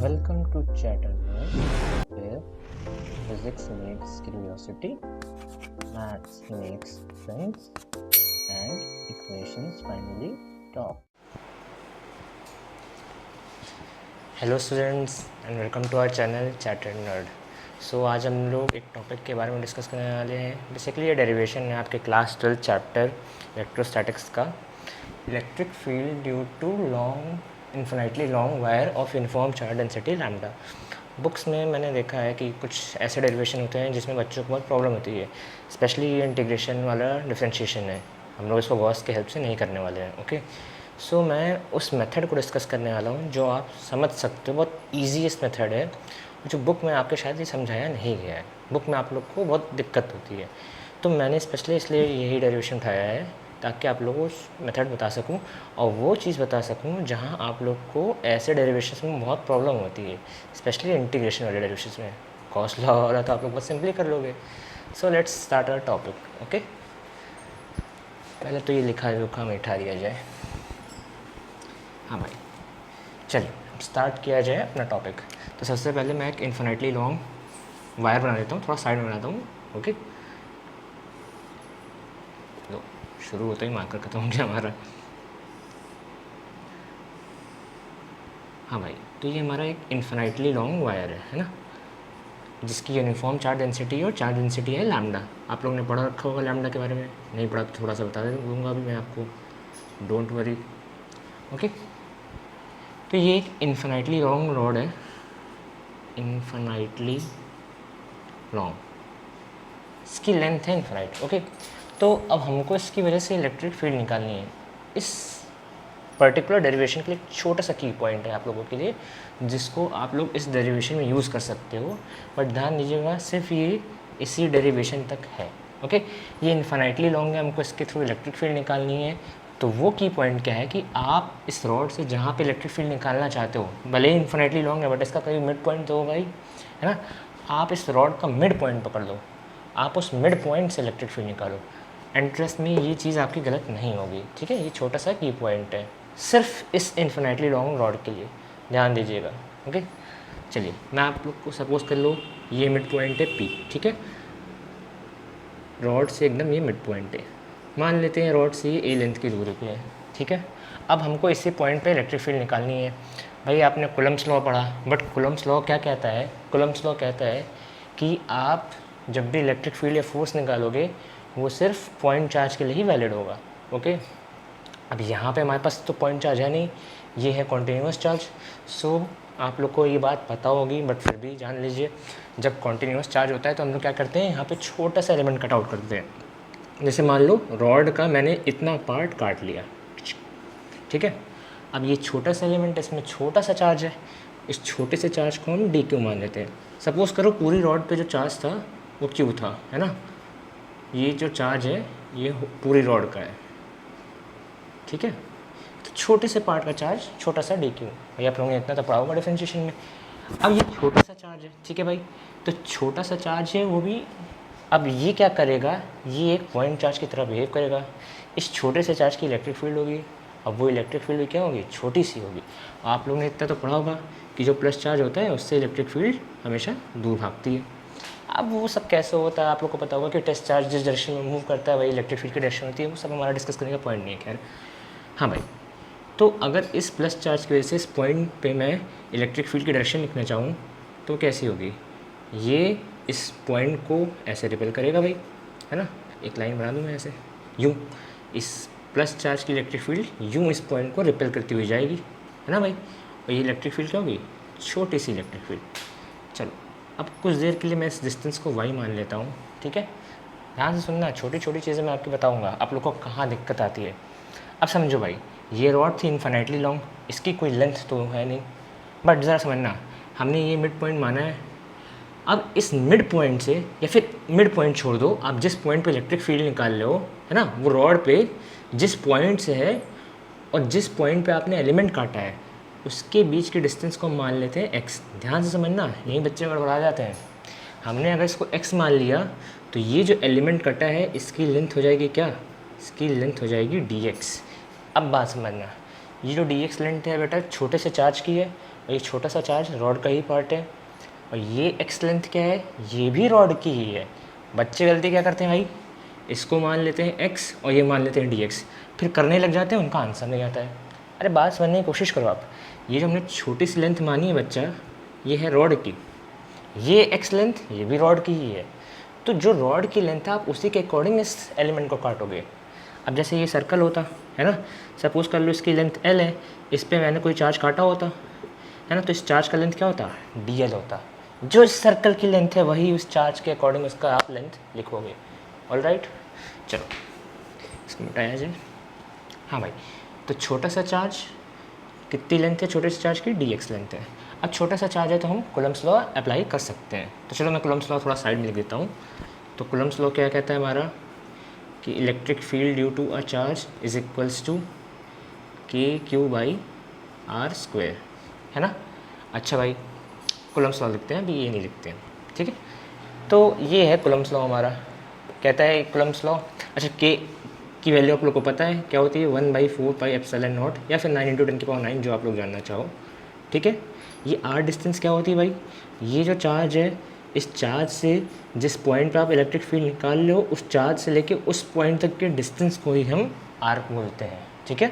Welcome to Chatter Nerd, where physics meets curiosity, maths makes sense, and equations finally talk. Hello students and welcome to our channel chatter nerd. So आज हम लोग एक topic के बारे में discuss करने वाले हैं। बेसिकली ये डेरिवेशन है आपके क्लास 12 चैप्टर इलेक्ट्रोस्टैटिक्स का। Electric field due to long infinitely long wire of uniform charge density lambda. Books में मैंने देखा है कि कुछ ऐसे डेरिवेशन होते हैं जिसमें बच्चों को बहुत प्रॉब्लम होती है, स्पेशली ये इंटीग्रेशन वाला डिफ्रेंशिएशन है। हम लोग इसको गॉस के हेल्प से नहीं करने वाले हैं। ओके, सो मैं उस मेथड को डिस्कस करने वाला हूँ जो आप समझ सकते हो। बहुत ईजीएस्ट मेथड है जो बुक में आपके शायद ये समझाया नहीं गया है। बुक में आप लोग को बहुत दिक्कत होती है, तो मैंने स्पेशली इसलिए यही डेरिवेशन उठाया है ताकि आप लोगों को उस मेथड बता सकूं और वो चीज़ बता सकूं जहां आप लोग को ऐसे डेरिवेशंस में बहुत प्रॉब्लम होती है, स्पेशली इंटीग्रेशन वाले डेरिवेशंस में। कॉस लॉ हो रहा तो आप लोग बहुत सिंपली कर लोगे। So let's start our topic. Okay, पहले तो ये लिखा रुखा मिठा दिया जाए। हाँ भाई, चलिए स्टार्ट किया जाए अपना टॉपिक। तो सबसे पहले मैं एक इन्फिनिटली लॉन्ग वायर बना देता हूँ, थोड़ा साइड में बनाता हूँ। ओके, लो शुरू होता ही मार्कर खत्म हो गया हमारा। हाँ भाई, तो ये हमारा एक इन्फिनिटली लॉन्ग वायर है ना, जिसकी यूनिफॉर्म चार्ज डेंसिटी और चार्ज डेंसिटी है लैम्डा। आप लोगों ने पढ़ा रखा होगा लैम्डा के बारे में, नहीं पढ़ा तो थोड़ा सा बता दूँगा अभी मैं आपको, डोंट वरी। ओके, तो ये एक इन्फिनिटली लॉन्ग रॉड है, इन्फिनिटली लॉन्ग, इसकी लेंथ है इन्फिनाइट। ओके, तो अब हमको इसकी वजह से इलेक्ट्रिक फील्ड निकालनी है। इस पर्टिकुलर डेरिवेशन के लिए एक छोटा सा की पॉइंट है आप लोगों के लिए, जिसको आप लोग इस डेरिवेशन में यूज़ कर सकते हो, बट ध्यान दीजिएगा सिर्फ ये इसी डेरिवेशन तक है। ओके, ये इन्फिनिटली लॉन्ग है, हमको इसके थ्रू इलेक्ट्रिक फील्ड निकालनी है। तो वो की पॉइंट क्या है कि आप इस रॉड से जहाँ पे इलेक्ट्रिक फील्ड निकालना चाहते हो, भले ही इन्फिनिटली लॉन्ग है बट इसका कहीं मिड पॉइंट तो होगा ही, है ना। आप इस रॉड का मिड पॉइंट पकड़ लो, आप उस मिड पॉइंट से इलेक्ट्रिक फील्ड निकालो। एंड ट्रस्ट में ये चीज़ आपकी गलत नहीं होगी, ठीक है। ये छोटा सा की पॉइंट है सिर्फ इस इन्फिनिटली लॉन्ग रॉड के लिए, ध्यान दीजिएगा। ओके, चलिए मैं आप लोग को सपोज कर लो ये मिड पॉइंट है पी, ठीक है। रॉड से एकदम ये मिड पॉइंट है, मान लेते हैं रॉड से ये ए लेंथ की दूरी पे है, ठीक है। अब हमको इसी पॉइंट पे इलेक्ट्रिक फील्ड निकालनी है। भाई आपने कूलम्ब्स लॉ पढ़ा, बट कूलम्ब्स लॉ क्या कहता है? कूलम्ब्स लॉ कहता है कि आप जब भी इलेक्ट्रिक फील्ड या फोर्स निकालोगे वो सिर्फ पॉइंट चार्ज के लिए ही वैलिड होगा। ओके, अब यहाँ पे हमारे पास तो पॉइंट चार्ज है नहीं, ये है कॉन्टीन्यूस चार्ज। सो आप लोग को ये बात पता होगी, बट फिर भी जान लीजिए, जब कॉन्टीन्यूस चार्ज होता है तो हम लोग क्या करते हैं, यहाँ पे छोटा सा एलिमेंट कट आउट करते हैं। जैसे मान लो रॉड का मैंने इतना पार्ट काट लिया, ठीक है। अब ये छोटा सा एलिमेंट है, इसमें छोटा सा चार्ज है, इस छोटे से चार्ज को हम डी क्यू मान लेते हैं। सपोज़ करो पूरी रॉड पे जो चार्ज था वो क्यू था, है ना। ये जो चार्ज है ये पूरी रॉड का है, ठीक है। तो छोटे से पार्ट का चार्ज छोटा सा डी क्यू, भाई आप लोगों ने इतना तो पढ़ा होगा डिफरेंशिएशन में। अब ये छोटा सा चार्ज है, ठीक है भाई, तो छोटा सा चार्ज है वो भी, अब ये क्या करेगा, ये एक पॉइंट चार्ज की तरह बिहेव करेगा। इस छोटे से चार्ज की इलेक्ट्रिक फील्ड होगी, अब वो इलेक्ट्रिक फील्ड क्या होगी, छोटी सी होगी। आप लोगों ने इतना तो पढ़ा होगा कि जो प्लस चार्ज होता है उससे इलेक्ट्रिक फील्ड हमेशा दूर भागती है। अब वो सब कैसे होता है आप लोग को पता होगा कि टेस्ट चार्ज जिस डायरेक्शन में मूव करता है वही इलेक्ट्रिक फील्ड की डायरेक्शन होती है, वो सब हमारा डिस्कस करने का पॉइंट नहीं है। खैर हाँ भाई, तो अगर इस प्लस चार्ज की वजह से इस पॉइंट पे मैं इलेक्ट्रिक फील्ड की डायरेक्शन लिखना चाहूँ तो कैसी होगी, ये इस पॉइंट को ऐसे रिपेल करेगा भाई, है ना। एक लाइन बना दूँ मैं ऐसे, यूँ इस प्लस चार्ज की इलेक्ट्रिक फील्ड यूँ इस पॉइंट को रिपेल करती हुई जाएगी, है ना भाई। और ये इलेक्ट्रिक फील्ड क्या होगी, छोटी सी इलेक्ट्रिक फील्ड। चलो अब कुछ देर के लिए मैं इस डिस्टेंस को वाई मान लेता हूँ, ठीक है। ध्यान से सुनना, छोटी छोटी चीज़ें मैं आपको बताऊँगा, आप लोग को कहाँ दिक्कत आती है। अब समझो भाई, ये रॉड थी इन्फिनिटली लॉन्ग, इसकी कोई लेंथ तो है नहीं, बट ज़रा समझना, हमने ये मिड पॉइंट माना है। अब इस मिड पॉइंट से, या फिर मिड पॉइंट छोड़ दो, आप जिस पॉइंट पे इलेक्ट्रिक फील्ड निकाल रहे हो, है ना, वो रॉड पे जिस पॉइंट से है और जिस पॉइंट पे आपने एलिमेंट काटा है उसके बीच के डिस्टेंस को मान लेते हैं एक्स। ध्यान से समझना, यही बच्चे गड़बड़ा जाते हैं। हमने अगर इसको एक्स मान लिया तो ये जो एलिमेंट कटा है इसकी लेंथ हो जाएगी क्या, इसकी लेंथ हो जाएगी डी एक्स। अब बात समझना, ये जो डी एक्स लेंथ है बेटा छोटे से चार्ज की है, और ये छोटा सा चार्ज रॉड का ही पार्ट है, और ये एक्स लेंथ क्या है, ये भी रॉड की ही है। बच्चे गलती क्या करते हैं भाई, इसको मान लेते हैं एक्स और ये मान लेते हैं डी एक्स, फिर करने लग जाते हैं, उनका आंसर नहीं आता है। अरे बात समझने की कोशिश करो आप, ये जो हमने छोटी सी लेंथ मानी है बच्चा, ये है रॉड की, ये एक्स लेंथ ये भी रॉड की ही है। तो जो रॉड की लेंथ है आप उसी के अकॉर्डिंग इस एलिमेंट को काटोगे। अब जैसे ये सर्कल होता है ना, सपोज कर लो इसकी लेंथ एल है, इस पर मैंने कोई चार्ज काटा होता है ना, तो इस चार्ज का लेंथ क्या होता, डी एल होता। जो इस सर्कल की लेंथ है वही उस चार्ज के अकॉर्डिंग उसका आप लेंथ लिखोगे। ऑल राइट, चलो इसको मिटाया जाए। हाँ भाई, तो छोटा सा चार्ज कितनी लेंथ है छोटे से चार्ज की, डी एक्स लेंथ है। अब छोटा सा चार्ज है तो हम कूलम्ब्स लॉ अप्लाई कर सकते हैं। तो चलो मैं कूलम्ब्स लॉ थोड़ा साइड में लिख देता हूँ। तो कूलम्ब्स लॉ क्या कहता है हमारा कि electric field due to a charge is equals to K Q by R square, है ना। अच्छा भाई, कूलम्ब्स लॉ लिखते हैं, अभी ये नहीं लिखते हैं, ठीक है। तो ये है कूलम्ब्स लॉ हमारा, कहता है कूलम्ब्स लॉ। अच्छा, के की वैल्यू आप लोग को पता है क्या होती है, 1/4 पाई एप्सिलॉन नॉट या फिर 9 × 10⁹ जो आप लोग जानना चाहो, ठीक है। ये आर डिस्टेंस क्या होती है भाई, ये जो चार्ज है, इस चार्ज से जिस पॉइंट पे आप इलेक्ट्रिक फील्ड निकाल लो, उस चार्ज से लेके उस पॉइंट तक के डिस्टेंस को ही हम आर बोलते हैं, ठीक है।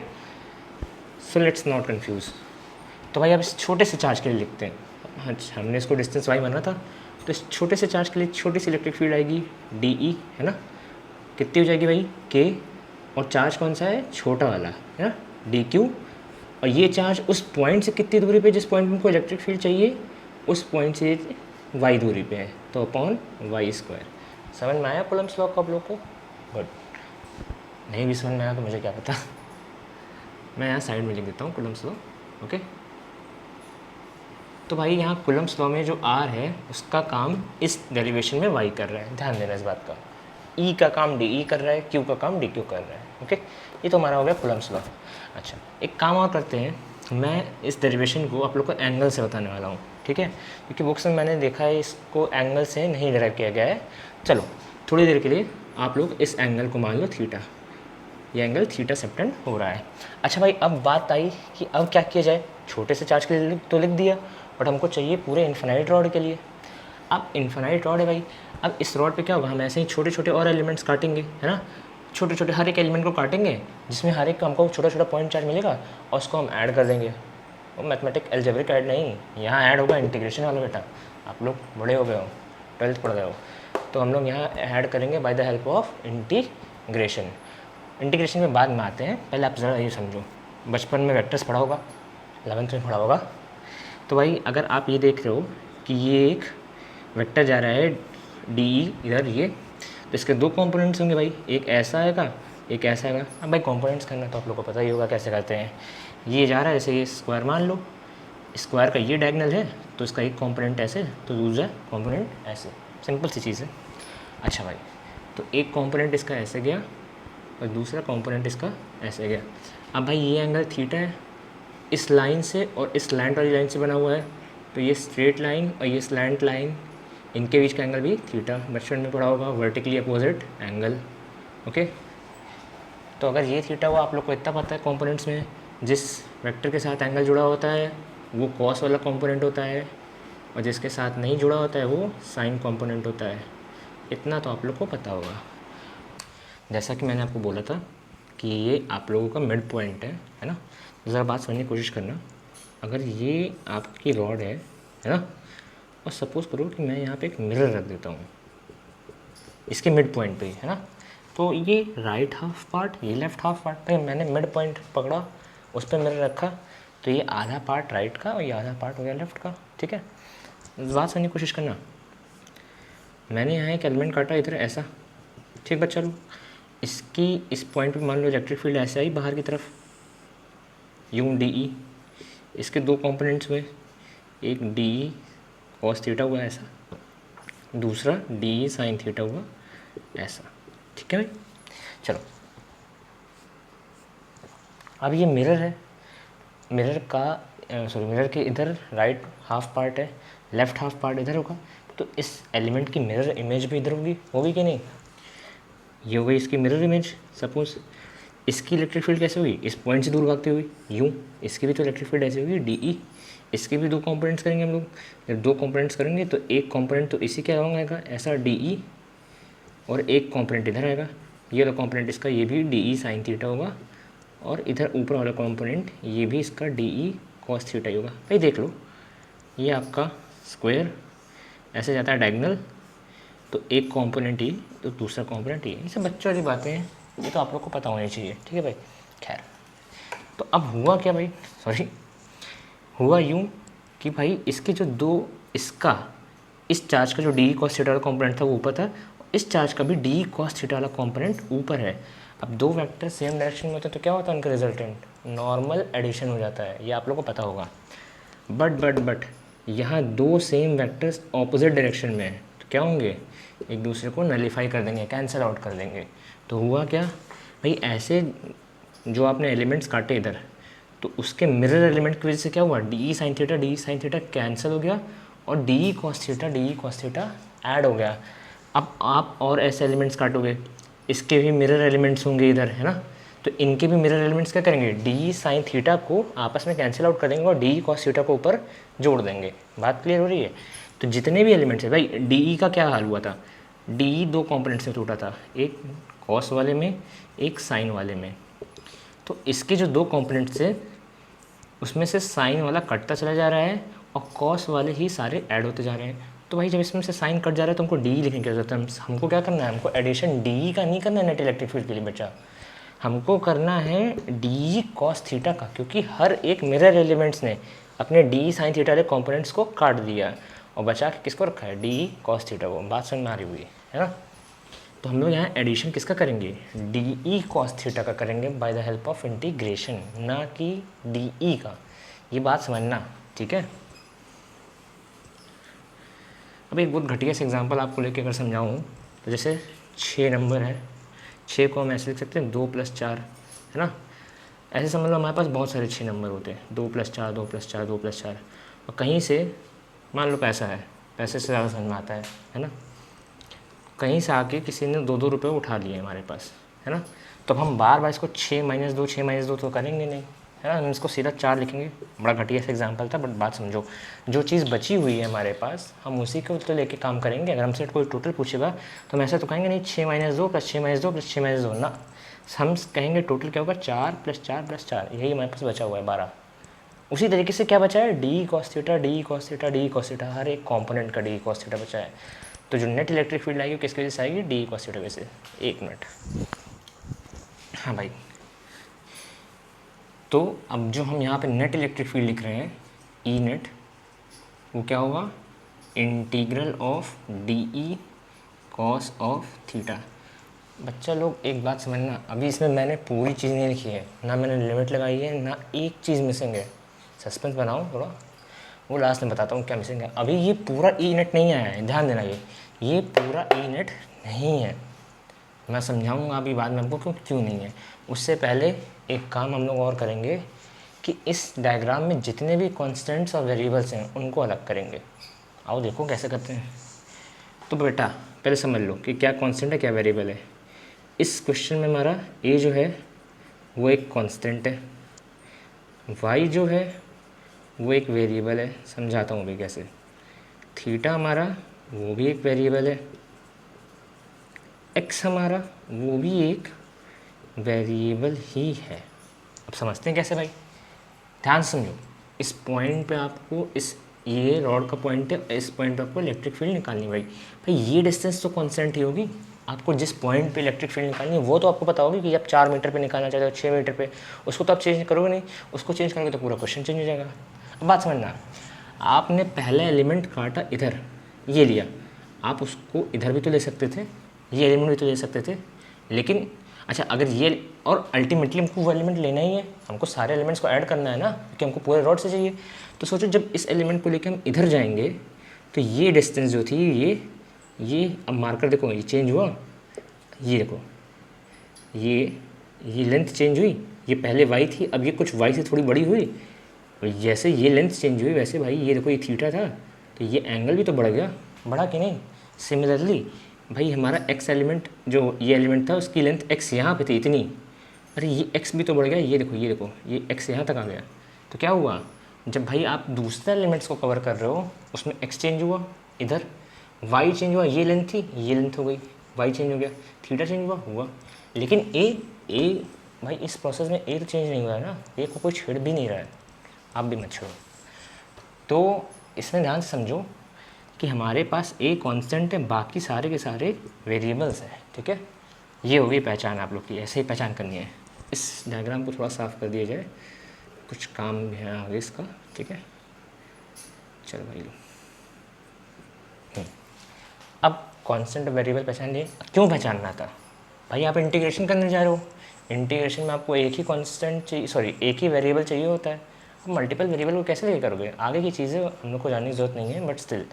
So let's not confuse. तो भाई आप इस छोटे से चार्ज के लिए लिखते हैं, अच्छा हमने इसको डिस्टेंस वाई माना था, तो इस छोटे से चार्ज के लिए छोटी सी इलेक्ट्रिक फील्ड आएगी डी ई, है ना। कितनी हो जाएगी भाई, के, और चार्ज कौन सा है, छोटा वाला, है ना, डी क्यू। और ये चार्ज उस पॉइंट से कितनी दूरी पे, जिस पॉइंट में उनको इलेक्ट्रिक फील्ड चाहिए उस पॉइंट से वाई दूरी पे है, तो अपॉन वाई स्क्वायर। समझ में आया कूलम्ब्स लॉ का आप लोग को, गुड। नहीं भी समझ में आया तो मुझे क्या पता, मैं यहाँ साइड में लिख देता हूँ कूलम्ब्स लॉ, ओके। तो भाई यहाँ कूलम्ब्स लॉ में जो आर है उसका काम इस डेरिवेशन में वाई कर रहा है, ध्यान देना इस बात का। ई का काम डी ई कर रहा है, क्यू का काम डी क्यू कर रहा है, ओके। ये तो हमारा हो गया कूलम्ब्स लॉ। अच्छा, एक काम और करते हैं, मैं इस डेरिवेशन को आप लोग को एंगल से बताने वाला हूँ, ठीक है, क्योंकि बुक्स में मैंने देखा है इसको एंगल से नहीं डिराइव किया गया है। चलो थोड़ी देर के लिए आप लोग इस एंगल को मान लो थीटा, ये एंगल थीटा सेप्टेंड हो रहा है। अच्छा भाई, अब बात आई कि अब क्या किया जाए, छोटे से चार्ज के लिए तो लिख दिया, बट हमको चाहिए पूरे इन्फिनाइट रॉड के लिए। अब इन्फिनाइट रॉड है भाई, अब इस रॉड पे क्या होगा, हम ऐसे ही छोटे छोटे और एलिमेंट्स काटेंगे, है ना, छोटे छोटे हर एक एलिमेंट को काटेंगे, जिसमें हर एक को हमको छोटा छोटा पॉइंट चार्ज मिलेगा, और उसको हम ऐड कर देंगे। और मैथमेटिक एल्जेब्रिक ऐड नहीं, यहाँ ऐड होगा इंटीग्रेशन वाला बेटा, आप लोग बड़े हो गए हो, 12th पढ़ गए हो, तो हम लोग यहाँ ऐड करेंगे by the help of integration. Integration में बाद में आते हैं, पहले आप ज़रा ये समझो, बचपन में वेक्टर्स पढ़ा होगा, 11th में पढ़ा होगा। तो भाई अगर आप ये देख रहे हो कि ये एक वेक्टर जा रहा है डी ई इधर, ये तो इसके दो कंपोनेंट्स होंगे भाई, एक ऐसा आएगा एक ऐसा आएगा। अब भाई कंपोनेंट्स करना तो आप लोग को पता ही होगा कैसे करते हैं। ये जा रहा है जैसे ये स्क्वायर मान लो, स्क्वायर का ये डायगोनल है तो इसका एक कंपोनेंट ऐसे तो दूसरा कंपोनेंट ऐसे, सिंपल सी चीज़ है। अच्छा भाई, तो एक कंपोनेंट इसका ऐसे गया और दूसरा कंपोनेंट इसका ऐसे गया। अब भाई ये एंगल थीटा है, इस लाइन से और इस स्लैंट वाली लाइन से बना हुआ है, तो ये स्ट्रेट लाइन और ये स्लैंट लाइन, इनके बीच का एंगल भी थीटा, बचपन में पढ़ा होगा, वर्टिकली अपोजिट एंगल, ओके। तो अगर ये थीटा हुआ, आप लोग को इतना पता है कंपोनेंट्स में जिस वेक्टर के साथ एंगल जुड़ा होता है वो कॉस वाला कंपोनेंट होता है, और जिसके साथ नहीं जुड़ा होता है वो साइन कंपोनेंट होता है। इतना तो आप लोग को पता होगा। जैसा कि मैंने आपको बोला था कि ये आप लोगों का मिड पॉइंट है ना। ज़रा बात समझने की कोशिश करना, अगर ये आपकी रॉड है ना, और सपोज़ करो कि मैं यहाँ पे एक मिरर रख देता हूँ इसके मिड पॉइंट पे, है ना, तो ये राइट हाफ पार्ट, ये लेफ्ट हाफ पार्ट पे मैंने मिड पॉइंट पकड़ा, उस पर मिरर रखा, तो ये आधा पार्ट राइट का और ये आधा पार्ट हो गया लेफ्ट का, ठीक है। बात समझने की कोशिश करना, मैंने यहाँ एक एलिमेंट काटा इधर ऐसा, ठीक बच्चा लोग, इसकी इस पॉइंट पे मान लो इलेक्ट्रिक फील्ड ऐसे आई बाहर की तरफ, यूँ डी ई, इसके दो कंपोनेंट्स हुए, एक डी ई कॉस थीटा हुआ ऐसा, दूसरा डी ई साइन थीटा हुआ ऐसा, ठीक है भाई। चलो अब ये मिरर है, मिरर के इधर राइट हाफ पार्ट है, लेफ्ट हाफ पार्ट इधर होगा, तो इस एलिमेंट की मिरर इमेज भी इधर होगी कि नहीं, ये हो गई इसकी मिरर इमेज। सपोज इसकी इलेक्ट्रिक फील्ड कैसे हुई, इस पॉइंट से दूर भागती हुई यूँ, इसकी भी तो इलेक्ट्रिक फील्ड ऐसे हुई डी ई, इसके भी 2 कंपोनेंट्स करेंगे हम लोग। जब 2 कंपोनेंट्स करेंगे तो एक कंपोनेंट तो इसी के अलॉन्ग आएगा ऐसा DE, और एक कंपोनेंट इधर आएगा, ये वाला कंपोनेंट इसका ये भी DE साइन थीटा होगा, और इधर ऊपर वाला कंपोनेंट ये भी इसका DE कॉस थीटा ही होगा। भाई देख लो, ये आपका स्क्वायर ऐसे जाता है डायगोनल, तो एक कंपोनेंट ही तो दूसरा कंपोनेंट ही। ये सब बच्चों वाली बातें हैं, ये तो आप लोग को पता होनी चाहिए, ठीक है भाई। खैर, तो अब हुआ क्या भाई, सॉरी, हुआ यूँ कि भाई इसके जो दो, इसका इस चार्ज का जो DE कॉस थीटा वाला कंपोनेंट था वो ऊपर था, इस चार्ज का भी DE कॉस थीटा वाला कंपोनेंट ऊपर है। अब 2 वेक्टर सेम डायरेक्शन में होते हैं तो क्या होता है उनका रिजल्टेंट, नॉर्मल एडिशन हो जाता है, ये आप लोग को पता होगा। बट यहाँ 2 सेम वेक्टर्स ऑपोजिट डायरेक्शन में हैं तो क्या होंगे, एक दूसरे को नलीफाई कर देंगे, कैंसिल आउट कर देंगे। तो हुआ क्या भाई, ऐसे जो आपने एलिमेंट्स काटे इधर, तो उसके मिरर एलिमेंट की वजह से क्या हुआ, DE साइन थीटा कैंसिल हो गया, और DE कॉस थीटा ऐड हो गया। अब आप और ऐसे एलिमेंट्स काटोगे, इसके भी मिरर एलिमेंट्स होंगे इधर, है ना, तो इनके भी मिरर एलिमेंट्स क्या करेंगे, DE साइन थीटा को आपस में कैंसिल आउट कर देंगे और DE कॉस थीटा को ऊपर जोड़ देंगे। बात क्लियर हो रही है। तो जितने भी एलिमेंट्स है भाई, DE का क्या हाल हुआ था, DE 2 कंपोनेंट्स में टूटा था, एक कॉस वाले में, एक साइन वाले में। तो इसके जो 2 कंपोनेंट्स है उसमें से साइन वाला कटता चला जा रहा है और कॉस वाले ही सारे ऐड होते जा रहे हैं। तो भाई जब इसमें से साइन कट जा रहा है तो हमको DE लिखने की जरूरत है। हमको क्या करना है, हमको एडिशन DE का नहीं करना है नेट इलेक्ट्रिक फील्ड के लिए बच्चा, हमको करना है DE कॉस थीटा का, क्योंकि हर एक मिरर एलिमेंट्स ने अपने DE साइन थीटा वाले कंपोनेंट्स को काट दिया और बचा के किसको रखा है, DE कॉस थीटा को। बात समझ में आ रही हुई है ना। तो हम लोग यहाँ एडिशन किसका करेंगे, DE कॉस थीटा का करेंगे by the help of integration, ना कि DE का। ये बात समझना, ठीक है। अब एक बहुत घटिया से एग्जांपल आपको लेके अगर समझाऊँ तो जैसे 6 नंबर है, 6 को हम ऐसे लिख सकते हैं 2 + 4, है ना। ऐसे समझ लो हमारे पास बहुत सारे 6 नंबर होते हैं, 2 + 4 2 + 4 2 + 4, और कहीं से मान लो पैसा है, पैसे से ज़्यादा समझ में आता है ना। कहीं से आके किसी ने 2-2 रुपये उठा लिए हमारे पास, है ना। तो अब हम बार बार इसको 6 - 2 6 - 2 तो करेंगे नहीं, है ना, हम इसको सीधा 4 लिखेंगे। बड़ा घटिया सा एग्जांपल था, बट बात समझो, जो चीज़ बची हुई है हमारे पास हम उसी को तो लेके काम करेंगे। अगर हमसे कोई टोटल पूछेगा तो हम ऐसा तो कहेंगे नहीं 6 - 2 + 6 - 2 + 6 - 2 ना, हम कहेंगे टोटल क्या होगा 4 + 4 + 4, यही हमारे पास बचा हुआ है 12। उसी तरीके से क्या बचा है, DE cos theta DE cos theta DE cos theta, हर एक कॉम्पोनेंट का DE cos थीटा बचा है। तो जो नेट इलेक्ट्रिक फील्ड आएगी किसकी वजह से आएगी, DE cos थीटा वजह से। 1 मिनट, हाँ भाई। तो अब जो हम यहाँ पे नेट इलेक्ट्रिक फील्ड लिख रहे हैं E नेट, वो क्या होगा, integral of DE cos of theta. बच्चा लोग एक बात समझना, अभी इसमें मैंने पूरी चीज़ नहीं लिखी है, ना मैंने लिमिट लगाई है, ना एक चीज़ मिसिंग है। सस्पेंस बनाओ थोड़ा, वो लास्ट में बताता हूँ क्या मिसिंग है। अभी ये पूरा E नेट नहीं आया है, ध्यान देना, ये पूरा E नेट नहीं है। मैं समझाऊंगा अभी बाद में आपको क्यों नहीं है। उससे पहले एक काम हम लोग और करेंगे कि इस डायग्राम में जितने भी कॉन्स्टेंट्स और वेरिएबल्स हैं उनको अलग करेंगे। आओ देखो कैसे करते हैं। तो बेटा पहले समझ लो कि क्या कॉन्स्टेंट है क्या वेरिएबल है। इस क्वेश्चन में हमारा A जो है वो एक कांस्टेंट है, Y जो है वो एक वेरिएबल है, समझाता हूँ अभी कैसे। थीटा हमारा वो भी एक वेरिएबल है, X हमारा वो भी एक वेरिएबल ही है। अब समझते हैं कैसे भाई, ध्यान समझो। इस पॉइंट पे आपको ये रॉड का पॉइंट है, इस पॉइंट पे आपको इलेक्ट्रिक फील्ड निकालनी है भाई ये डिस्टेंस तो कांस्टेंट ही होगी। आपको जिस पॉइंट पे इलेक्ट्रिक फील्ड निकालनी है वो तो आपको पता होगी कि आप 4 मीटर पे निकालना चाहते हो, 6 मीटर पे, उसको तो आप चेंज करोगे नहीं। उसको चेंज करोगे तो पूरा क्वेश्चन चेंज हो जाएगा। अब बात समझना, आपने पहला एलिमेंट काटा इधर, ये लिया, आप उसको इधर भी तो ले सकते थे, ये एलिमेंट भी तो ले सकते थे, लेकिन अच्छा अगर ये, और अल्टीमेटली हमको वो एलिमेंट लेना ही है, हमको सारे एलिमेंट्स को ऐड करना है ना, क्योंकि हमको पूरे रॉड से चाहिए। तो सोचो जब इस एलिमेंट को लेकर हम इधर जाएंगे तो ये डिस्टेंस जो थी ये अब मार्कर देखो ये चेंज हुआ, ये देखो ये लेंथ चेंज हुई, ये पहले y थी अब ये कुछ y से थोड़ी बड़ी हुई, और जैसे ये लेंथ चेंज हुई वैसे भाई ये देखो ये थीटा था तो ये एंगल भी तो बढ़ गया, बढ़ा कि नहीं। सिमिलरली भाई हमारा x एलिमेंट जो ये एलिमेंट था उसकी लेंथ x यहाँ पे थी इतनी, अरे ये x भी तो बढ़ गया, ये देखो ये x यहाँ तक आ गया। तो क्या हुआ, जब भाई आप दूसरे एलिमेंट्स को कवर कर रहे हो उसमें एक्स चेंज हुआ, इधर वाई चेंज हुआ, ये लेंथ थी ये लेंथ हो गई, वाई चेंज हो गया, थीटा चेंज हुआ, लेकिन ए भाई इस प्रोसेस में ए तो चेंज नहीं हुआ है ना, ए को कोई छेड़ भी नहीं रहा है, आप भी मत छोड़ो। तो इसमें ध्यान से समझो कि हमारे पास ए कांस्टेंट है, बाकी सारे के सारे वेरिएबल्स हैं, ठीक है। ये होगी पहचान आप लोग की, ऐसे ही पहचान करनी है। इस डायग्राम को थोड़ा साफ़ कर दिया जाए, कुछ काम भी है आगे इसका, ठीक है। चलो भाई अब कांस्टेंट वेरिएबल पहचान लिए, क्यों पहचानना था भाई, आप इंटीग्रेशन करने जा रहे हो, इंटीग्रेशन में आपको एक ही कांस्टेंट चाहिए, सॉरी एक ही वेरिएबल चाहिए होता है। अब मल्टीपल वेरिएबल को कैसे लेकर करोगे, आगे की चीज़ें हम लोग को जानने की ज़रूरत नहीं है, बट स्टिल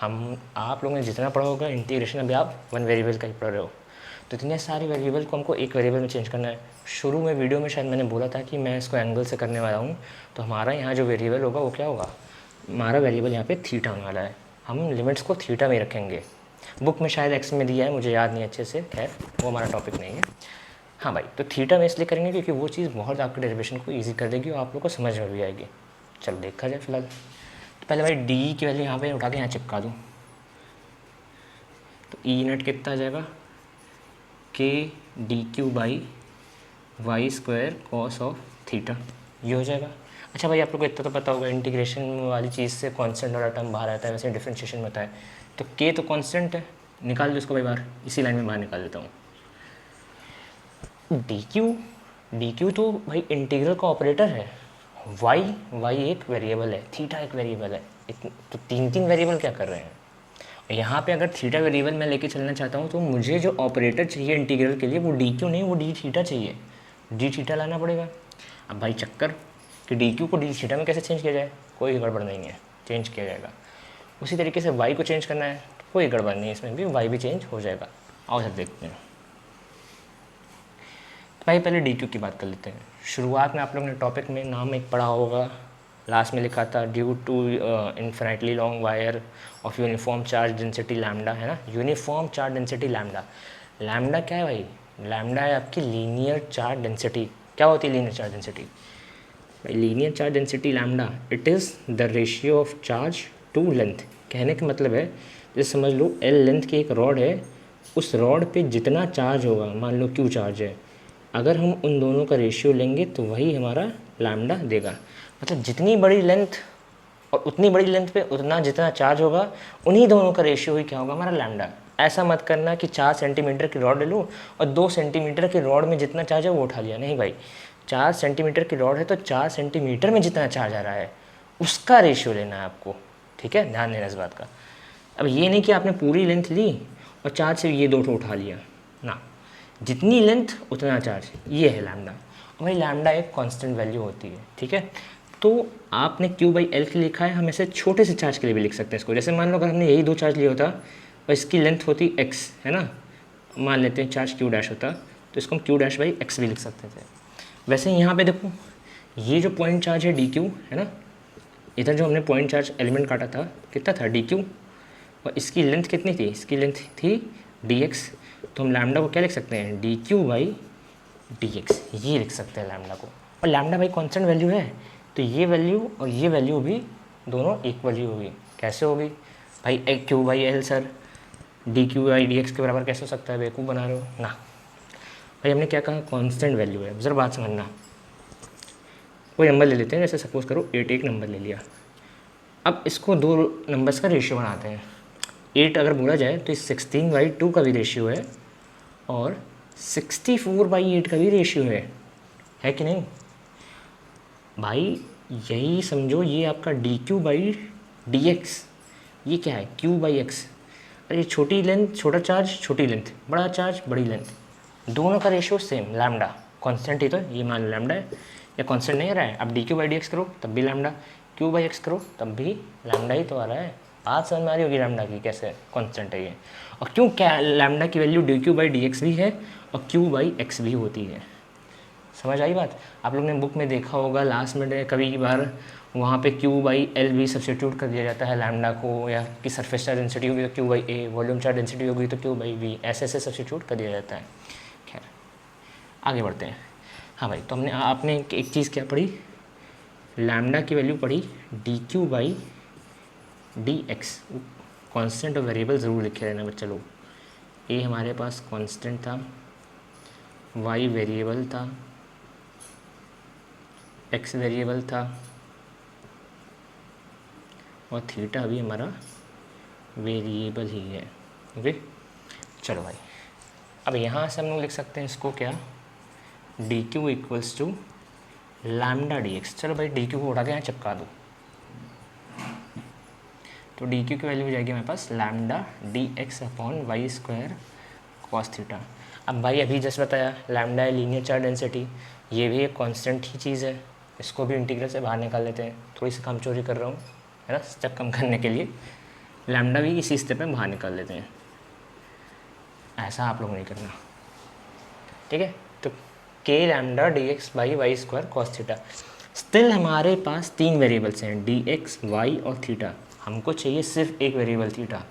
आप लोगों ने जितना पढ़ा होगा इंटीग्रेशन, अभी आप वन वेरिएबल का ही पढ़ रहे हो, तो इतने सारे वेरिएबल को हमको एक वेरिएबल में चेंज करना है। शुरू में वीडियो में शायद मैंने बोला था कि मैं इसको एंगल से करने वाला हूँ, तो हमारा यहाँ जो वेरिएबल होगा वो क्या होगा, हमारा वेरिएबल यहाँ पे थीटा होने वाला है, हम लिमिट्स को थीटा में रखेंगे। बुक में शायद एक्स में दिया है, मुझे याद नहीं अच्छे से, खैर वो हमारा टॉपिक नहीं है। हाँ भाई, तो थीटा में इसलिए करेंगे क्योंकि वो चीज़ बहुत आपके डेरिवेशन को ईजी कर देगी और आप लोग को समझ में भी आएगी। चलो देखा जाए फिलहाल, तो पहले भाई डी की वैल्यू यहाँ पे उठा के यहाँ चिपका दूँ, तो ई नेट कितना आ जाएगा, K D Q by Y square cos of theta, ये हो जाएगा। अच्छा भाई, आप लोग को इतना तो पता होगा इंटीग्रेशन वाली चीज़ से कांस्टेंट वाला टर्म बाहर आता है, वैसे डिफरेंशिएशन में होता है, तो के तो कांस्टेंट है, निकाल दो इसको भाई बाहर, इसी लाइन में बाहर निकाल देता हूँ। डी क्यू तो भाई इंटीग्रल का ऑपरेटर है, वाई एक वेरिएबल है, थीटा एक वेरिएबल है, तो तीन वेरिएबल क्या कर रहे हैं यहाँ पे। अगर थीटा वेरिएबल मैं लेके चलना चाहता हूँ तो मुझे जो ऑपरेटर चाहिए इंटीग्रल के लिए वो डी क्यू नहीं, वो डी थीटा चाहिए, डी थीटा लाना पड़ेगा। अब भाई चक्कर कि डी क्यू को डी थीटा में कैसे चेंज किया जाए, कोई गड़बड़ नहीं है, चेंज किया जाएगा। उसी तरीके से वाई को चेंज करना है, कोई गड़बड़ नहीं है, इसमें भी वाई भी चेंज हो जाएगा। आओ सर देखते हैं। तो भाई पहले डी क्यू की बात कर लेते हैं। शुरुआत में आप लोगों ने टॉपिक में नाम एक पढ़ा होगा, लास्ट में लिखा था due to infinitely long wire of uniform charge density lambda, है ना, uniform charge density lambda. Lambda क्या है भाई, लैम्डा है आपकी लीनियर चार्ज डेंसिटी। क्या होती है लीनियर चार्ज डेंसिटी भाई, linear charge density lambda it is the ratio of charge to length. कहने का मतलब है जैसे समझ लो एल लेंथ की एक रॉड है, उस रॉड पे जितना चार्ज होगा, मान लो क्यू चार्ज है, अगर हम उन दोनों का रेशियो लेंगे तो वही हमारा लैम्डा देगा। मतलब जितनी बड़ी लेंथ और उतनी बड़ी लेंथ पे उतना जितना चार्ज होगा, उन्हीं दोनों का रेशियो ही क्या होगा, हमारा लैम्डा। ऐसा मत करना कि 4 सेंटीमीटर की रॉड ले लो और 2 सेंटीमीटर की रॉड में जितना चार्ज है वो उठा लिया, नहीं भाई। 4 सेंटीमीटर की रॉड है तो 4 सेंटीमीटर में जितना चार्ज आ रहा है उसका रेशियो लेना है आपको, ठीक है, ध्यान देना इस बात का। अब ये नहीं कि आपने पूरी लेंथ ली और चार्ज से ये 2 उठा लिया ना, जितनी लेंथ उतना चार्ज, ये है लैम्डा। और भाई लैम्डा एक कांस्टेंट वैल्यू होती है, ठीक है। तो आपने क्यू बाई एल के लिखा है, हम ऐसे छोटे से चार्ज के लिए भी लिख सकते हैं इसको। जैसे मान लो अगर हमने यही 2 चार्ज लिया होता और इसकी लेंथ होती एक्स, है ना, मान लेते हैं चार्ज क्यू डैश होता, तो इसको हम क्यू डैश बाई एक्स भी लिख सकते थे। वैसे यहाँ पे देखो ये जो पॉइंट चार्ज है डी क्यू, है ना, इधर जो हमने पॉइंट चार्ज एलिमेंट काटा था कितना था डी क्यू, और इसकी लेंथ कितनी थी, इसकी लेंथ थी डी एक्स, तो हम लैम्डा को क्या लिख सकते हैं, D Q by D x, ये लिख सकते हैं लैम्डा को। और लैम्डा भाई कॉन्स्टेंट वैल्यू है, तो ये वैल्यू और ये वैल्यू भी दोनों इक्वल ही होगी। कैसे होगी भाई, A Q by L sir D Q by D X के बराबर कैसे हो सकता है, बेवकूफ़ बना रहे हो ना भाई। हमने क्या कहा, कांस्टेंट वैल्यू है, ज़रा बात समझना। कोई नंबर ले लेते हैं, जैसे सपोज करो 8 एक नंबर ले लिया, अब इसको 2 नंबर्स का रेशियो बनाते हैं। 8 अगर बोला जाए तो इस 16/2 का भी रेशियो है और 64/8 का भी रेशियो है कि नहीं भाई। यही समझो ये आपका D Q by D x, ये क्या है क्यू बाई एक्स। अरे छोटी लेंथ छोटा चार्ज, छोटी लेंथ बड़ा चार्ज बड़ी लेंथ, दोनों का रेशियो सेम, लैम्डा कांस्टेंट ही तो, ये मान लैम्डा है, या कांस्टेंट नहीं आ रहा है। अब D Q by D x करो तब भी लैम्डा, क्यू बाई एक्स करो तब भी लैम्डा ही तो आ रहा है। बात समझ में आ रही होगी लैम्डा की कैसे कांस्टेंट है ये, और क्यों क्या लैम्डा की value D Q by D x भी है और क्यू बाई एक्स भी होती है। समझ आई बात। आप लोग ने बुक में देखा होगा लास्ट में कभी बार वहाँ पे क्यू बाई एल भी सब्स्टिट्यूट कर दिया जाता है लैम्डा को, या कि सरफेस चार्ज डेंसिटी होगी तो Q by A, volume charge density होगी तो क्यू बाई वी, ऐसे सब्स्टिट्यूट कर दिया जाता है। खैर आगे बढ़ते हैं। हाँ भाई, तो आपने एक चीज़ क्या पढ़ी, लैम्डा की वैल्यू पड़ी D Q by D x. Constant और वेरिएबल ज़रूर लिखे रहना बच्चा लोग। ए हमारे पास कॉन्स्टेंट था, वाई वेरिएबल था, एक्स वेरिएबल था और थीटा भी हमारा वेरिएबल ही है। ओके चलो भाई, अब यहाँ से हम लोग लिख सकते हैं इसको क्या, D Q equals to lambda D X. चलो भाई डी क्यू को उठा के यहाँ चिपका दो, तो डी क्यू की वैल्यू हो जाएगी हमारे पास lambda D X upon Y square cos theta. अब भाई अभी जस्ट बताया लैम्डा है लीनियर चार्ज डेंसिटी, ये भी एक कांस्टेंट ही चीज़ है, इसको भी इंटीग्रल से बाहर निकाल लेते हैं। थोड़ी सी कामचोरी कर रहा हूँ है ना, स्टेप कम करने के लिए लैम्डा भी इसी स्टेप में बाहर निकाल लेते हैं। ऐसा आप लोग नहीं करना, ठीक है। तो K lambda D X by Y square cos theta. Still हमारे पास 3 वेरिएबल्स हैं, डी एक्स वाई और थीटा। हमको चाहिए सिर्फ एक वेरिएबल थीटा,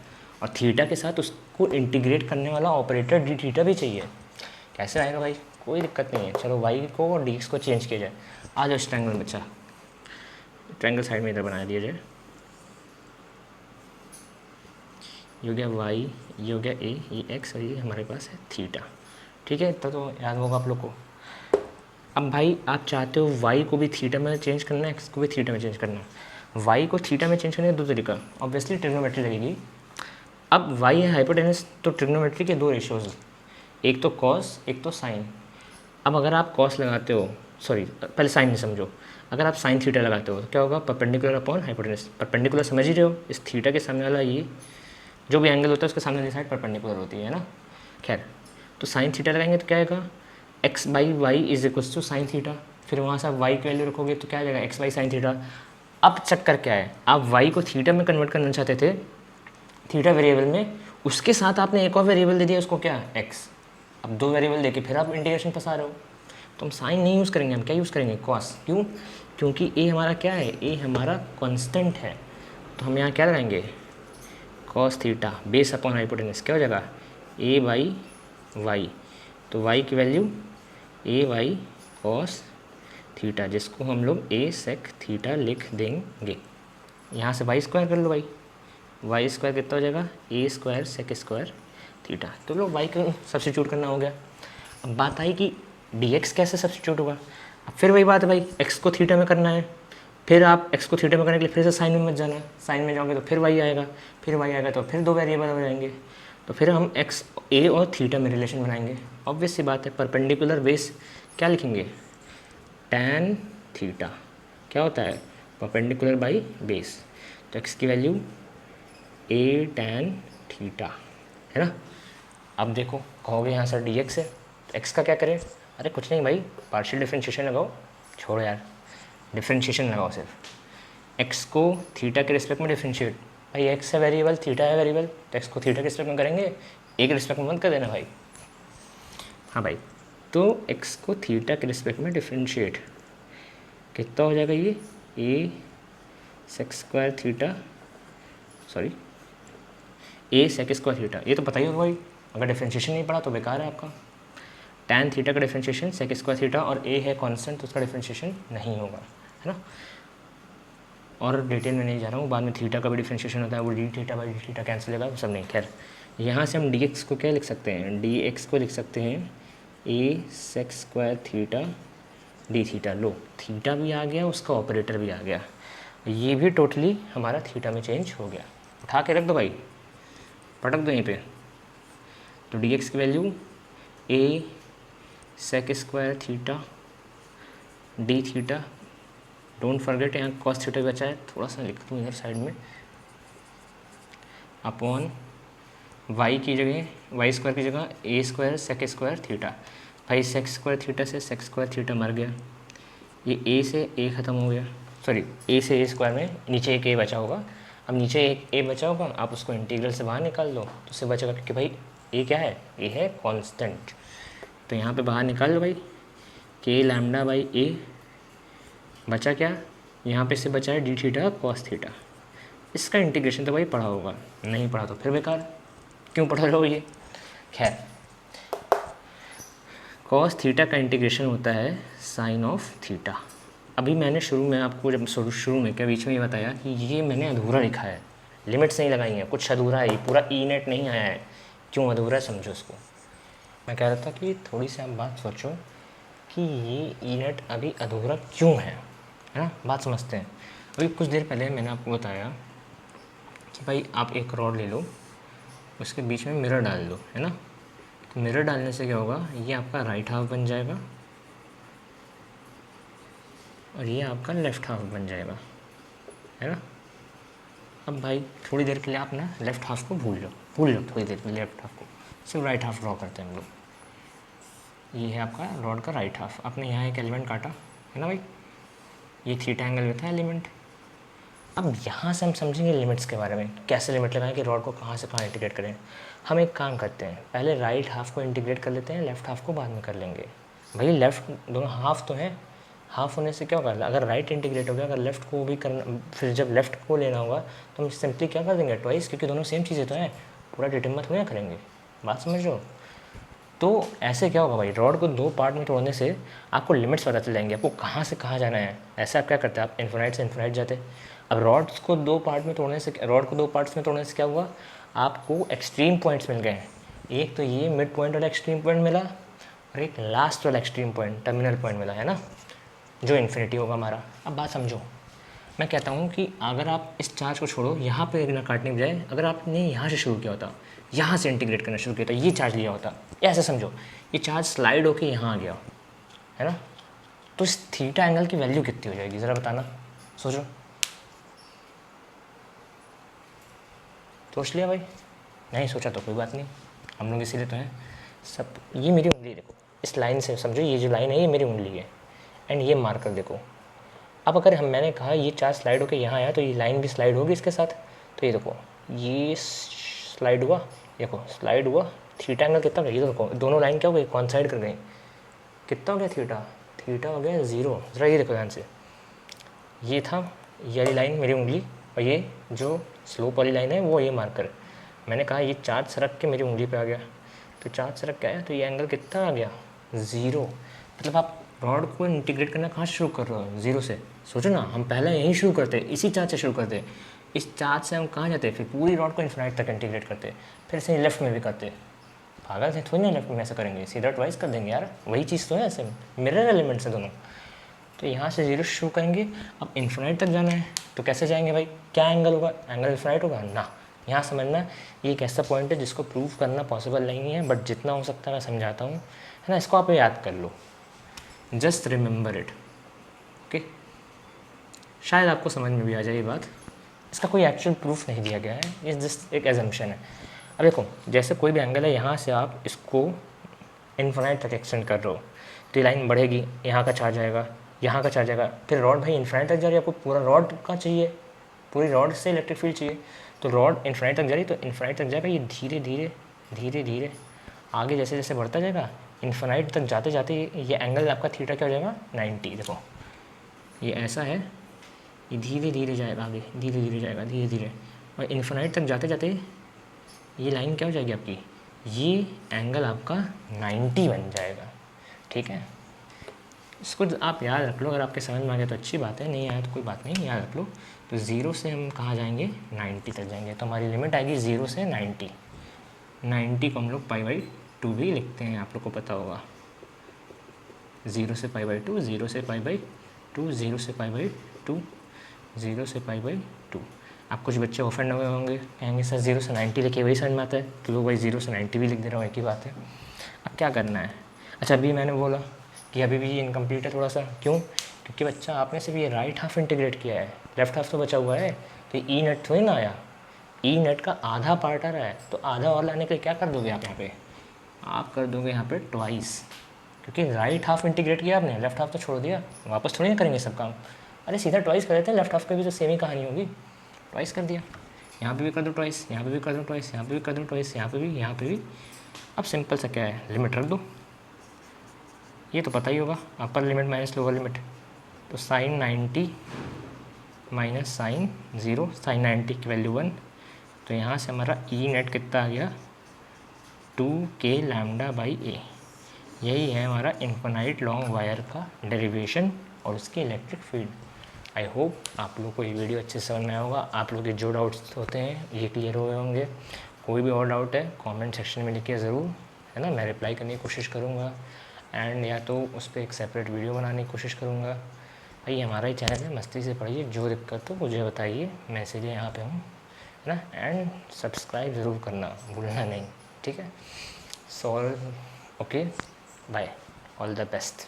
और थीटा के साथ उसको इंटीग्रेट करने वाला ऑपरेटर डी थीटा भी चाहिए। कैसे आएगा भाई, कोई दिक्कत नहीं है। चलो वाई को और डी एक्स को चेंज किया जाए। आ जाओ इस ट्रायंगल में बच्चा, ट्रायंगल साइड में इधर बना दिया जाए। ये हो गया वाई, ये हो गया ए, ये एक्स और ये हमारे पास है थीटा, ठीक है। तो याद होगा आप लोग को। अब भाई आप चाहते हो वाई को भी थीटा में चेंज करना है, एक्स को भी थीटा में चेंज करना है। वाई को थीटा में चेंज करने का 2 तरीका, ऑब्वियसली ट्रिग्नोमेट्री लगेगी। अब वाई है हाइपोटेनस, तो ट्रिग्नोमेट्री के 2 रेशियोज, एक तो कॉस एक तो साइन। अब अगर आप कॉस लगाते हो, सॉरी पहले साइन में समझो, अगर आप साइन थीटा लगाते हो तो क्या होगा, परपेंडिकुलर अपॉन हाइपोटेनस। परपेंडिकुलर समझ ही रहे हो, इस थीटा के सामने वाला ये जो भी एंगल होता है उसके सामने वाली साइड परपेंडिकुलर होती है ना। खैर, तो साइन थीटा लगाएंगे तो क्या आएगा, X by Y is equals to sine theta. फिर वहाँ से आप वाई की वैल्यू रखोगे तो क्या आ जाएगा, एक्स बाई साइन थीटा। अब चक्कर क्या है, आप वाई को थीटा में कन्वर्ट करना चाहते थे, थीटा वेरिएबल में, उसके साथ आपने एक और वेरिएबल दे दिया उसको क्या, एक्स। अब 2 वेरिएबल देके फिर आप इंटीग्रेशन फंसा रहे हो। तो हम साइन नहीं यूज़ करेंगे, हम क्या यूज़ करेंगे, कॉस। क्यों, क्योंकि ए हमारा क्या है, ए हमारा कॉन्स्टेंट है। तो हम यहाँ क्या लगाएंगे, cos theta base upon hypotenuse, क्या हो जाएगा, ए बाई वाई। तो वाई की वैल्यू ए वाई कॉस थीटा, जिसको हम लोग ए सेक थीटा लिख देंगे। यहाँ से वाई स्क्वायर कर लो भाई, वाई स्क्वायर कितना हो जाएगा, ए स्क्वायर सेक स्क्वायर थीटा। तो लो वाई को सब्स्टिट्यूट करना हो गया। अब बात आई कि डी एक्स कैसे सब्स्टिट्यूट होगा। अब फिर वही बात है भाई, एक्स को थीटा में करना है, फिर आप एक्स को थीटा में करने के लिए फिर से साइन में मत जाना। साइन में जाओगे तो फिर वाई आएगा, फिर वाई आएगा तो फिर 2 वेरिएबल हो जाएंगे। तो फिर हम एक्स ए और थीटा में रिलेशन बनाएंगे। ऑब्वियस सी बात है, परपेंडिकुलर बेस क्या लिखेंगे, टैन थीटा। क्या होता है, परपेंडिकुलर बाई बेस। तो एक्स की वैल्यू ए टैन थीटा है ना। अब देखो कहोगे यहाँ सर डी एक्स है, तो एक्स का क्या करें। अरे कुछ नहीं भाई, पार्शियल डिफरेंशिएशन लगाओ, छोड़ो यार, डिफरेंशिएशन लगाओ सिर्फ। एक्स को थीटा के रिस्पेक्ट में डिफरेंशिएट, भाई एक्स है वेरिएबल, थीटा है वेरिएबल, तो एक्स को थीटा के रिस्पेक्ट में करेंगे, ए के रिस्पेक्ट में मत कर देना भाई। हाँ भाई, तो एक्स को थीटा के रिस्पेक्ट में डिफरेंशिएट कितना हो जाएगा, ये ए सेक स्क्वायर थीटा, सॉरी ए सेक स्क्वायर थीटा। ये तो पता ही होगा भाई, अगर डिफरेंशिएशन नहीं पढ़ा तो बेकार है आपका। टैन थीटा का डिफरेंशिएशन सेक स्क्वायर थीटा, और ए है कांस्टेंट तो उसका डिफरेंशिएशन नहीं होगा, है ना। और डिटेल में नहीं जा रहा हूँ, बाद में थीटा का भी डिफरेंशिएशन होता है, वो D theta by D theta cancel होगा, वो सब नहीं। खैर, यहाँ से हम डी एक्स को क्या लिख सकते हैं, डी एक्स को लिख सकते हैं A sec square theta D theta. लो थीटा भी आ गया, उसका ऑपरेटर भी आ गया, ये भी टोटली हमारा थीटा में चेंज हो गया। उठा के रख दो भाई, पटक दो यहीं पे। तो डी एक्स की value a sec square theta D theta, don't forget यहाँ कॉस थीटा बचा है, थोड़ा सा लिख दूँ इधर साइड में, अपॉन वाई की जगह, वाई स्क्वायर की जगह ए स्क्वायर सेक स्क्वायर थीटा। भाई सेक स्क्वायर थीटा से सेक स्क्वायर थीटा मर गया, ये ए से ए ख़त्म हो गया, सॉरी ए से ए स्क्वायर में नीचे एक ए बचा होगा। अब नीचे एक ए बचा होगा, आप उसको इंटीग्रल से बाहर निकाल दो तो उससे बचेगा, क्योंकि भाई ए क्या है, ए है कांस्टेंट। तो यहाँ पे बाहर निकाल लो भाई, के लैम्डा बाई ए, बचा क्या, यहाँ पे से बचा है डी थीटा कॉस थीटा। इसका इंटीग्रेशन तो भाई पढ़ा होगा, नहीं पढ़ा तो फिर बेकार, क्यों पढ़ रहे हो ये। खैर, कॉस थीटा का इंटीग्रेशन होता है साइन ऑफ थीटा। अभी मैंने शुरू में आपको जब शुरू में क्या बीच में ये बताया कि ये मैंने अधूरा लिखा है, लिमिट्स नहीं लगाई हैं, कुछ अधूरा है, पूरा ई नेट नहीं आया है। क्यों अधूरा है समझो उसको। मैं कह रहा था कि थोड़ी सी आप बात सोचो कि ये ई नेट अभी अधूरा क्यों है ना, बात समझते हैं। अभी कुछ देर पहले मैंने आपको बताया कि भाई आप एक रॉड ले लो, उसके बीच में मिरर डाल दो, है ना। तो मिरर डालने से क्या होगा, ये आपका राइट हाफ बन जाएगा और ये आपका लेफ़्ट हाफ बन जाएगा, है ना। अब भाई थोड़ी देर के लिए आप ना लेफ़्ट हाफ को भूल लो थोड़ी देर के लिए लेफ़्ट हाफ को, सिर्फ राइट हाफ ड्रॉ करते हैं हम लोग। ये है आपका रॉड का राइट हाफ। आपने यहाँ एक एलिमेंट काटा है ना भाई, ये थीटा एंगल में था एलिमेंट। अब यहाँ से हम समझेंगे लिमिट्स के बारे में, कैसे लिमिट लगाएं कि रॉड को कहाँ से कहाँ इंटीग्रेट करें। हम एक काम करते हैं, पहले राइट हाफ को इंटीग्रेट कर लेते हैं, लेफ़्ट हाफ को बाद में कर लेंगे। भाई लेफ़्ट दोनों हाफ तो हैं, हाफ होने से क्या होगा, अगर राइट इंटीग्रेट हो गया, अगर लेफ़्ट को भी करना, फिर जब लेफ़्ट को लेना होगा तो हम सिंपली क्या कर देंगे, ट्वाइस, क्योंकि दोनों सेम चीज़ें तो हैं, पूरा डिटरमिन थोड़ी ना करेंगे। बात समझ रहे हो। तो ऐसे क्या होगा भाई, रॉड को दो पार्ट में तोड़ने से आपको लिमिट्स पता चल जाएंगे, आपको कहाँ से कहाँ जाना है। ऐसे आप क्या करते हैं, आप इन्फिनाइट से इन्फिनाइट जाते। अब रॉड्स को दो पार्ट में तोड़ने से, रॉड को दो पार्ट्स में तोड़ने से क्या हुआ, आपको एक्सट्रीम पॉइंट्स मिल गए हैं। एक तो ये मिड पॉइंट वाला एक्सट्रीम पॉइंट मिला और एक लास्ट वाला एक्सट्रीम पॉइंट, टर्मिनल पॉइंट मिला, है ना, जो इन्फिनिटी होगा हमारा। अब बात समझो, मैं कहता हूँ कि अगर आप इस चार्ज को छोड़ो, यहाँ पे ना काटने के बजाय अगर आपने यहाँ से शुरू किया होता, यहाँ से इंटीग्रेट करना शुरू किया होता, ये चार्ज लिया होता, ऐसे समझो ये चार्ज स्लाइड होके यहाँ आ गया, है ना, तो इस थीटा एंगल की वैल्यू कितनी हो जाएगी ज़रा बताना, सोचो। सोच लिया भाई, नहीं सोचा तो कोई बात नहीं, हम लोग इसीलिए तो हैं सब। ये मेरी उंगली देखो, इस लाइन से समझो, ये जो लाइन है ये मेरी उंगली है, एंड ये मार्कर देखो। अब अगर मैंने कहा ये चार्ज स्लाइड होकर यहाँ आया तो ये लाइन भी स्लाइड होगी इसके साथ। तो ये देखो, ये स्लाइड हुआ, देखो स्लाइड हुआ, थीटा एंगल कितना हो गया, ये देखो दोनों लाइन क्या हो गई, कॉन्साइड कर गई, कितना हो गया थीटा, थीटा हो गया 0। ज़रा ये देखो ध्यान से, ये था ये वाली लाइन मेरी उंगली, और ये जो स्लोप वाली लाइन है वो ये मार्कर। मैंने कहा ये चार्ज सरक के मेरी उंगली पे आ गया, तो चार्ज सरक के आया तो ये एंगल कितना आ गया, 0। मतलब आप रॉड को इंटीग्रेट करना कहाँ से शुरू कर रहे हो, 0 से। सोचो ना, हम पहले यहीं शुरू करते, इसी चार्ज से शुरू करते, इस चार्ज से हम कहाँ जाते, फिर पूरी रॉड को इन्फिनाइट तक इंटीग्रेट करते, फिर से लेफ्ट में भी करते। पागल से थोड़ी ना लेफ्ट में ऐसा करेंगे, सीधा ट्वाइस कर देंगे यार, वही चीज़ तो है, ऐसे मिरर एलिमेंट्स है दोनों। तो यहाँ से 0 शुरू करेंगे, अब इन्फिनाइट तक जाना है तो कैसे जाएंगे भाई, क्या एंगल होगा, एंगल इन्फिनाइट होगा ना। यहाँ समझना, ये एक ऐसा पॉइंट है जिसको प्रूव करना पॉसिबल नहीं है, बट जितना हो सकता है मैं समझाता हूँ, है ना, इसको आप याद कर लो, जस्ट रिमेंबर इट, ओके। शायद आपको समझ में भी आ जाए ये बात। इसका कोई एक्चुअल प्रूफ नहीं दिया गया है, ये जस्ट एक एजम्पशन है। अब देखो, जैसे कोई भी एंगल है, यहाँ से आप इसको इन्फिनाइट तक एक्सटेंड कर रहे हो तो ये लाइन बढ़ेगी, यहाँ का चार्ज आएगा, यहाँ का चार्ज आएगा, फिर रॉड भाई इन्फिनाइट तक जा रही है, आपको पूरा रॉड का चाहिए, पूरी रॉड से इलेक्ट्रिक फील्ड चाहिए, तो रॉड इन्फिनाइट तक जा रही है, तो इन्फिनाइट तक जाएगा, ये धीरे धीरे धीरे धीरे आगे जैसे जैसे बढ़ता जाएगा, इन्फिनाइट तक जाते जाते ये एंगल आपका थीटा क्या हो जाएगा, 90। देखो ये ऐसा है, ये धीरे धीरे जाएगा आगे, धीरे धीरे जाएगा धीरे धीरे, और इन्फिनाइट तक जाते जाते ये लाइन क्या हो जाएगी आपकी, ये एंगल आपका 90 बन जाएगा, ठीक है। इसको आप याद रख लो, अगर आपके समझ में आ गया तो अच्छी बात है, नहीं आया तो कोई बात नहीं, याद रख लो। तो 0 से हम कहाँ जाएंगे, 90 तक जाएंगे, तो हमारी लिमिट आएगी 0 से 90। 90 को हम लोग π/2 भी लिखते हैं, आप लोग को पता होगा, 0 से π/2, 0 से π/2, 0 से π/2, 0 से π/2। आप कुछ बच्चे ऑफेंड हुए होंगे, कहेंगे सर 0 से 90 लिखे वही समझ में आता है, तो लोग भाई 0 से 90 भी लिख दे रहा हूँ, एक ही बात है। अब क्या करना है, अच्छा अभी मैंने बोला कि अभी भी ये इनकम्प्लीट है थोड़ा सा, क्यों, क्योंकि बच्चा आपने सिर्फ ये राइट हाफ इंटीग्रेट किया है, लेफ्ट हाफ तो बचा हुआ है, तो ई नेट थोड़ी ना आया, ई नेट का आधा पार्ट आ रहा है, तो आधा और लाने के लिए क्या कर दोगे आप यहाँ पे, आप कर दोगे यहाँ पे ट्वाइस, क्योंकि राइट हाफ इंटीग्रेट किया आपने, लेफ्ट हाफ तो छोड़ दिया, वापस थोड़ी ना करेंगे सब काम, अरे सीधा ट्वाइस कर देते हैं, लेफ्ट हाफ की भी तो सेम ही कहानी होगी, ट्वाइस कर दिया, यहाँ पे भी कर दो ट्वाइस, यहाँ पे भी कर दो ट्वाइस, यहाँ पे भी कर दो ट्वाइस, यहाँ पे भी, यहाँ पे भी। अब सिंपल सा क्या है, लिमिट रख दो, ये तो पता ही होगा, upper limit minus lower limit, तो साइन 90 माइनस साइन 0, साइन 90 की वैल्यू 1, तो यहाँ से हमारा ई नेट कितना आ गया, 2k λ/a। यही है हमारा इन्फिनाइट लॉन्ग वायर का डेरिवेशन और उसकी इलेक्ट्रिक फील्ड। आई होप आप लोगों को ये वीडियो अच्छे से समझ में आया होगा। आप लोग के जो डाउट्स होते हैं ये क्लियर हो गए होंगे। कोई भी और डाउट है कमेंट सेक्शन में लिखिए ज़रूर, है ना, मैं रिप्लाई करने की कोशिश करूँगा। एंड या तो उस पर एक सेपरेट वीडियो बनाने की कोशिश करूँगा। भाई हमारा ही चैनल है, मस्ती से पढ़िए, जो दिक्कत हो मुझे बताइए, मैं इसीलिए यहाँ पे हूँ, है ना। एंड सब्सक्राइब ज़रूर करना भूलना नहीं, ठीक है। So okay, bye, all the best.